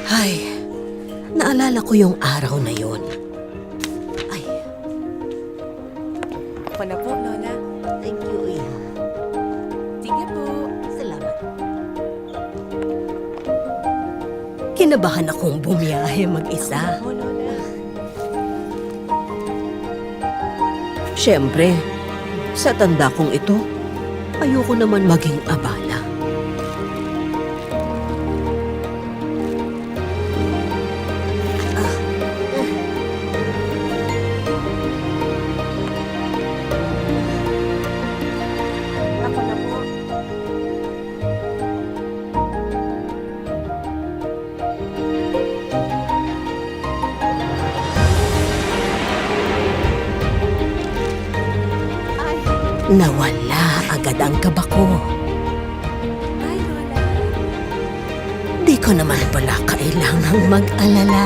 Ay, naalala ko yung araw na yun. Ay, Ako na po, Lola. thank you, Iha. Sige po. Salamat. Kinabahan akong bumiyahe mag-isa. Ako, Lola. Siyempre, sa tanda kong ito, ayoko naman maging abala. Ako na po. Ay, Nawala agad ang kaba ko. ay, Lola. Di ko naman pala kailangang mag-alala.